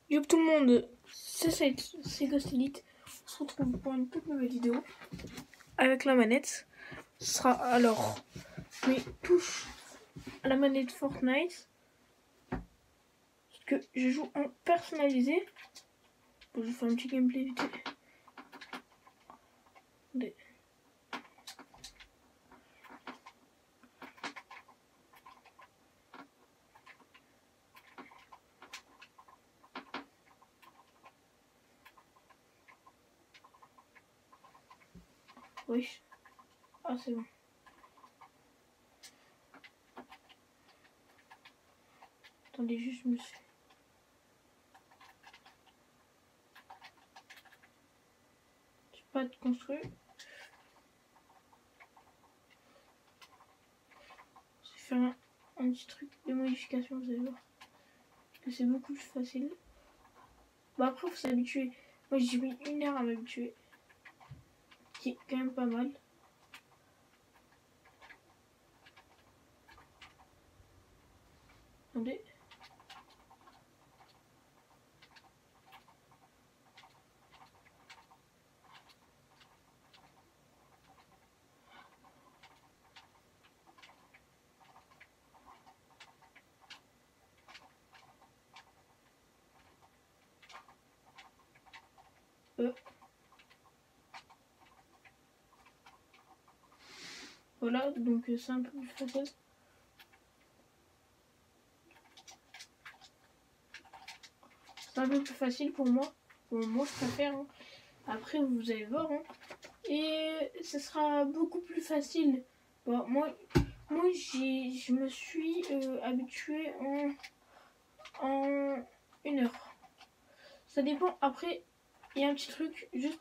Yo tout le monde, c'est Ghost Elite. On se retrouve pour une toute nouvelle vidéo avec la manette. Ce sera alors mes touches à la manette Fortnite. Parce que je joue en personnalisé. Bon, je vais faire un petit gameplay vite fait. Oui. Ah, c'est bon. Attendez, juste, je me suis... J'ai pas de construit. Je vais faire un petit truc de modification, vous allez voir. Que c'est beaucoup plus facile. Bah après, faut s'habituer. Moi, j'ai mis 1 heure à m'habituer. Qui est quand même pas mal. Attendez. Voilà, donc c'est un peu plus facile. C'est un peu plus facile pour moi. Bon, moi je préfère. Hein. Après, vous allez voir. Hein. Et ce sera beaucoup plus facile. Bon, moi je me suis habituée en 1 heure. Ça dépend. Après, il y a un petit truc. Juste,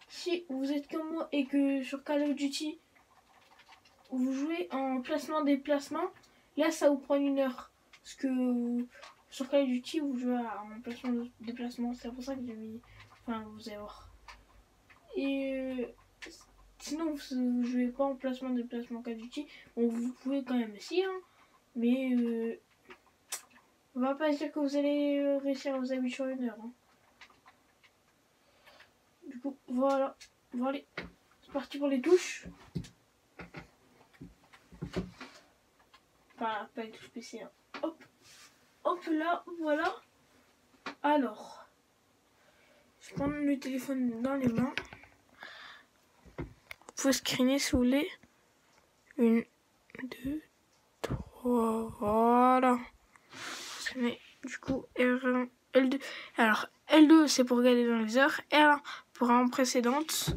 si vous êtes comme moi et que sur Call of Duty, vous jouez en placement-déplacement, là ça vous prend 1 heure. Parce que sur Call of Duty, vous jouez en placement-déplacement. C'est pour ça que j'ai mis. Enfin, vous allez voir. Et sinon, vous ne jouez pas en placement-déplacement Call of Duty. Bon, vous pouvez quand même essayer. Hein, mais on va pas dire que vous allez réussir à vous habituer en 1 heure. Hein. Du coup, voilà. Voilà. C'est parti pour les touches. Enfin, pas les touches PC. Hein. Hop. Hop là, voilà. Alors, je prends le téléphone dans les mains. Vous pouvez screener si vous voulez. 1, 2, 3, voilà. Mais du coup, R1, L2. Alors, L2 c'est pour regarder dans les heures. R1 pour arme précédente.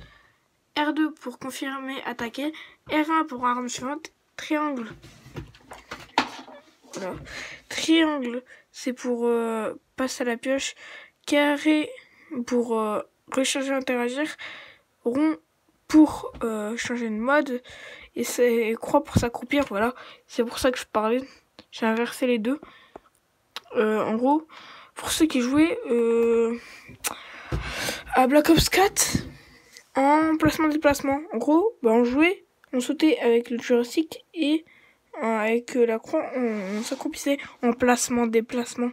R2 pour confirmer, attaquer. R1 pour arme suivante. Triangle. Voilà. Triangle, c'est pour passer à la pioche. Carré pour recharger, interagir. Rond pour changer de mode. Et c'est croix pour s'accroupir. Voilà. C'est pour ça que je parlais. J'ai inversé les deux. En gros, pour ceux qui jouaient à Black Ops 4 en placement-déplacement. En gros, bah, on jouait, on sautait avec le joystick et avec la croix, on s'accroupissait en placement-déplacement.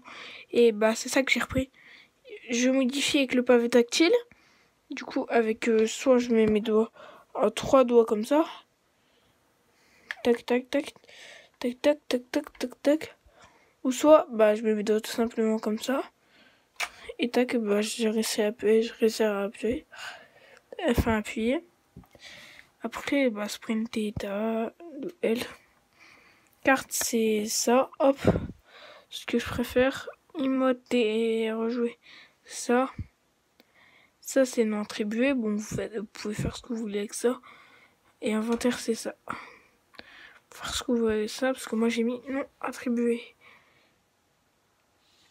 Et bah c'est ça que j'ai repris. Je modifie avec le pavé tactile. Du coup, avec soit je mets mes doigts à 3 doigts comme ça. Tac, tac, tac. Tac, tac, tac, tac, tac, tac. Ou soit, bah je mets mes doigts tout simplement comme ça. Et tac, bah je réussis à appuyer. Enfin, appuyer. Après, bah sprint état, L. Carte, c'est ça. Hop. Ce que je préfère. Emote et rejouer. Ça. Ça, c'est non attribué. Bon, vous pouvez faire ce que vous voulez avec ça. Et inventaire, c'est ça. Faire ce que vous voulez avec ça, parce que moi, j'ai mis non attribué.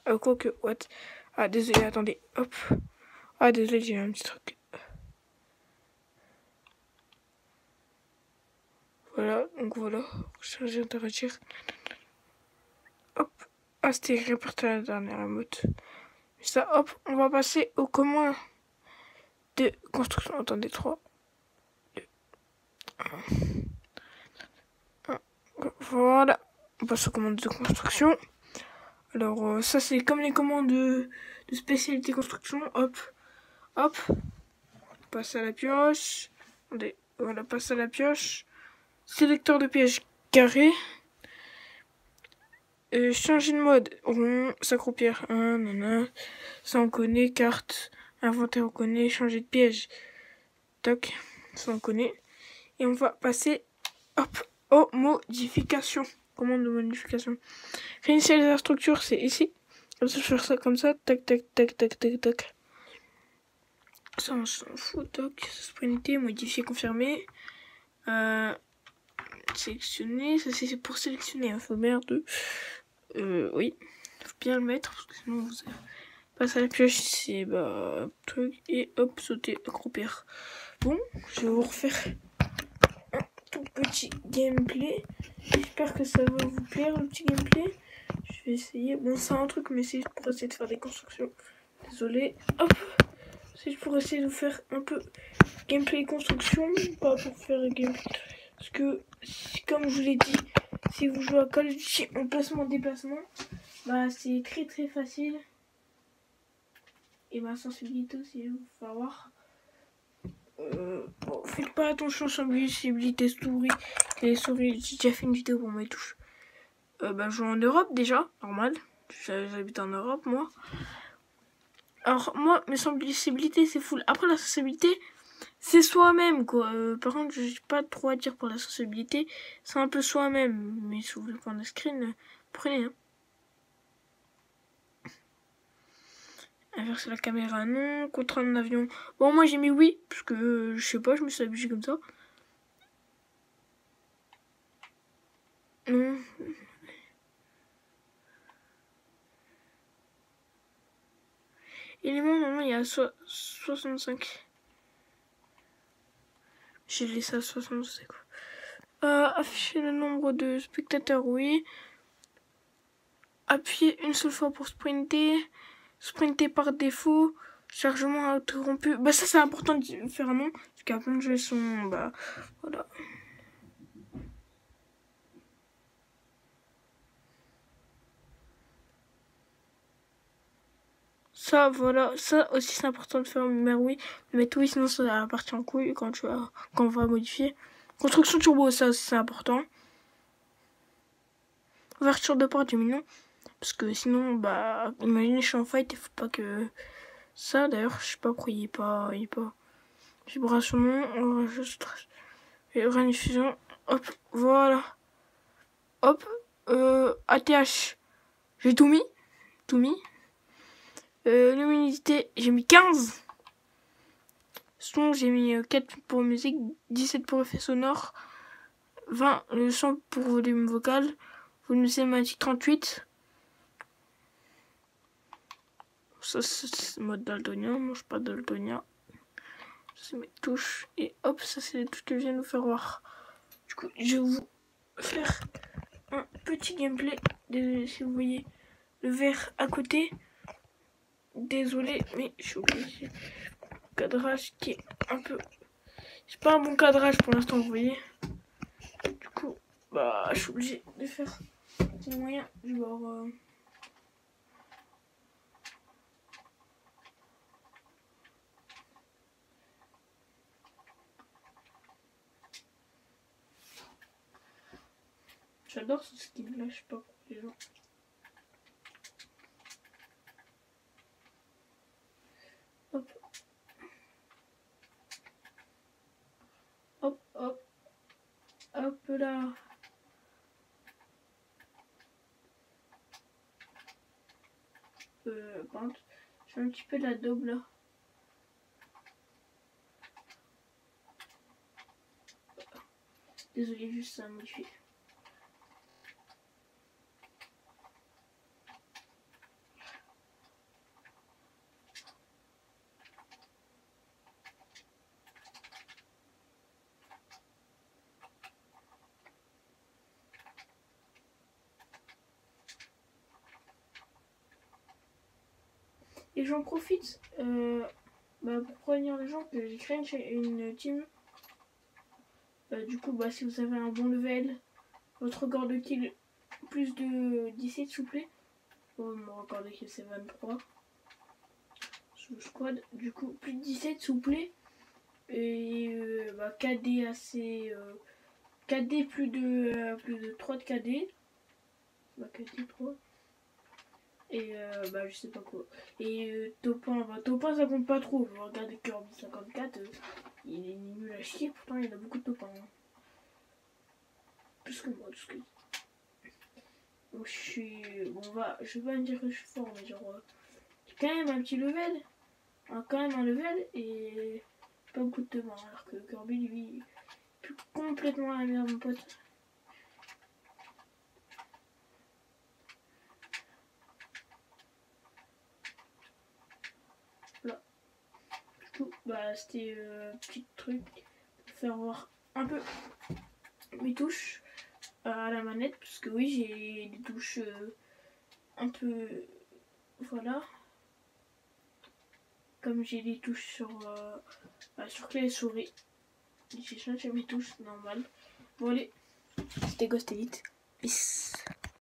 Quoique, what? Ah, désolé, attendez. Hop. Ah, désolé, j'ai un petit truc. Voilà, donc voilà. Recharger, interagir. Hop. Ah, c'était réparti à la dernière emote. Ça, hop, on va passer au commun de construction. Attendez, 3, 2, 1. Voilà. On passe aux commandes de construction. Alors ça c'est comme les commandes de spécialité construction. Hop, hop, passe à la pioche. Attendez, voilà, passe à la pioche. Sélecteur de pièges carré. Changer de mode, rond, s'accroupir, nana. Ça on connaît, carte, inventaire on connaît, changer de piège. Toc, ça on connaît. Et on va passer, hop, aux modifications. Commande de modification. Réinitialiser la structure, c'est ici. Comme ça, je vais faire ça comme ça. Tac, tac, tac, tac, tac, tac. Ça, on s'en fout. Toc, sprinter, modifier, confirmer. Sélectionner. Ça, c'est pour sélectionner. Il faut merde. Oui. Faut bien le mettre. Parce que sinon, vous passe à la pioche. C'est truc. Et hop, sauter, accroupir. Bon, je vais vous refaire un tout petit gameplay. J'espère que ça va vous plaire, le petit gameplay. Je vais essayer. Bon, c'est un truc, mais c'est pour essayer de faire des constructions. Désolé. Hop. C'est pour essayer de faire un peu gameplay construction. Pas pour faire gameplay. Parce que, comme je vous l'ai dit, si vous jouez à Call of Duty en placement-déplacement, bah c'est très très facile. Et ma sensibilité aussi, il faut voir. Bon, faites pas attention sur sensibilité souris. Les souris, j'ai déjà fait une vidéo pour mes touches. Je joue en Europe déjà, normal. J'habite en Europe, moi. Alors, moi, mes sensibilités, c'est full. Après, la sensibilité, c'est soi-même, quoi. Par contre, j'ai pas trop à dire pour la sensibilité. C'est un peu soi-même. Mais si vous voulez prendre un screen, prenez. Hein. Inverser la caméra, non. Contrôle en avion. Bon, moi, j'ai mis oui. Parce que, je sais pas, je me suis habitué comme ça. Non. Élément, normalement, il y a 65. J'ai laissé à 65. Afficher le nombre de spectateurs, oui. Appuyer une seule fois pour sprinter. Sprinter par défaut. Chargement interrompu. Bah ça c'est important de faire un nom. Parce qu'à plein de jeux sont. Bah voilà. Ça voilà. Ça aussi c'est important de faire mais oui. Mais oui sinon ça va partir en couille quand on va modifier. Construction turbo ça aussi c'est important. Ouverture de porte du million. Parce que sinon bah imaginez je suis en fight il faut pas que. Ça d'ailleurs je sais pas pourquoi il est pas. Vibration non, enregistre. Et rediffusion. Hop, voilà. Hop. ATH. J'ai tout mis. Tout mis. Luminosité, j'ai mis 15. Son, j'ai mis 4 pour musique, 17 pour effet sonore, 20 le son pour volume vocal, volume cinématique 38. Ça, c'est mode daltonien. Moi, je suis pas daltonien. C'est mes touches. Et hop, ça, c'est les touches que je viens de vous faire voir. Du coup, je vais vous faire un petit gameplay. Désolé si vous voyez le verre à côté. Désolé, mais je suis obligée. Cadrage qui est un peu. C'est pas un bon cadrage pour l'instant, vous voyez. Du coup, bah, je suis obligée de faire des moyens. Genre. J'adore ce skin là, je sais pas pour les gens. Hop. Hop, hop. Hop là. Pente. Je fais un petit peu de la double là. Désolé, juste ça modifie. Et j'en profite pour prévenir les gens que j'ai créé une team. Du coup, si vous avez un bon level, votre record de kill plus de 17 s'il vous plaît. Oh, me recorder que c'est 23. Sous squad. Du coup, plus de 17 s'il vous plaît. Et KD assez. KD plus de 3 de KD. KD 3. Et je sais pas quoi. Et top 1, top 1 ça compte pas trop. Regardez Kirby 54, il est nul à chier, pourtant il a beaucoup de top 1. Hein. Plus que moi, tout ce que. Donc je suis. Bon, je vais pas me dire que je suis fort, mais genre. J'ai quand même un petit level. Quand même un level et pas beaucoup de top 1. Alors que Kirby, lui, est complètement à la merde, mon pote. Là. Du coup, c'était petit truc pour faire voir un peu mes touches à la manette, parce que oui, j'ai des touches un peu. Voilà. Comme j'ai des touches sur clavier souris. J'ai changé mes touches normales. Bon, allez, c'était Ghost Elite. Peace.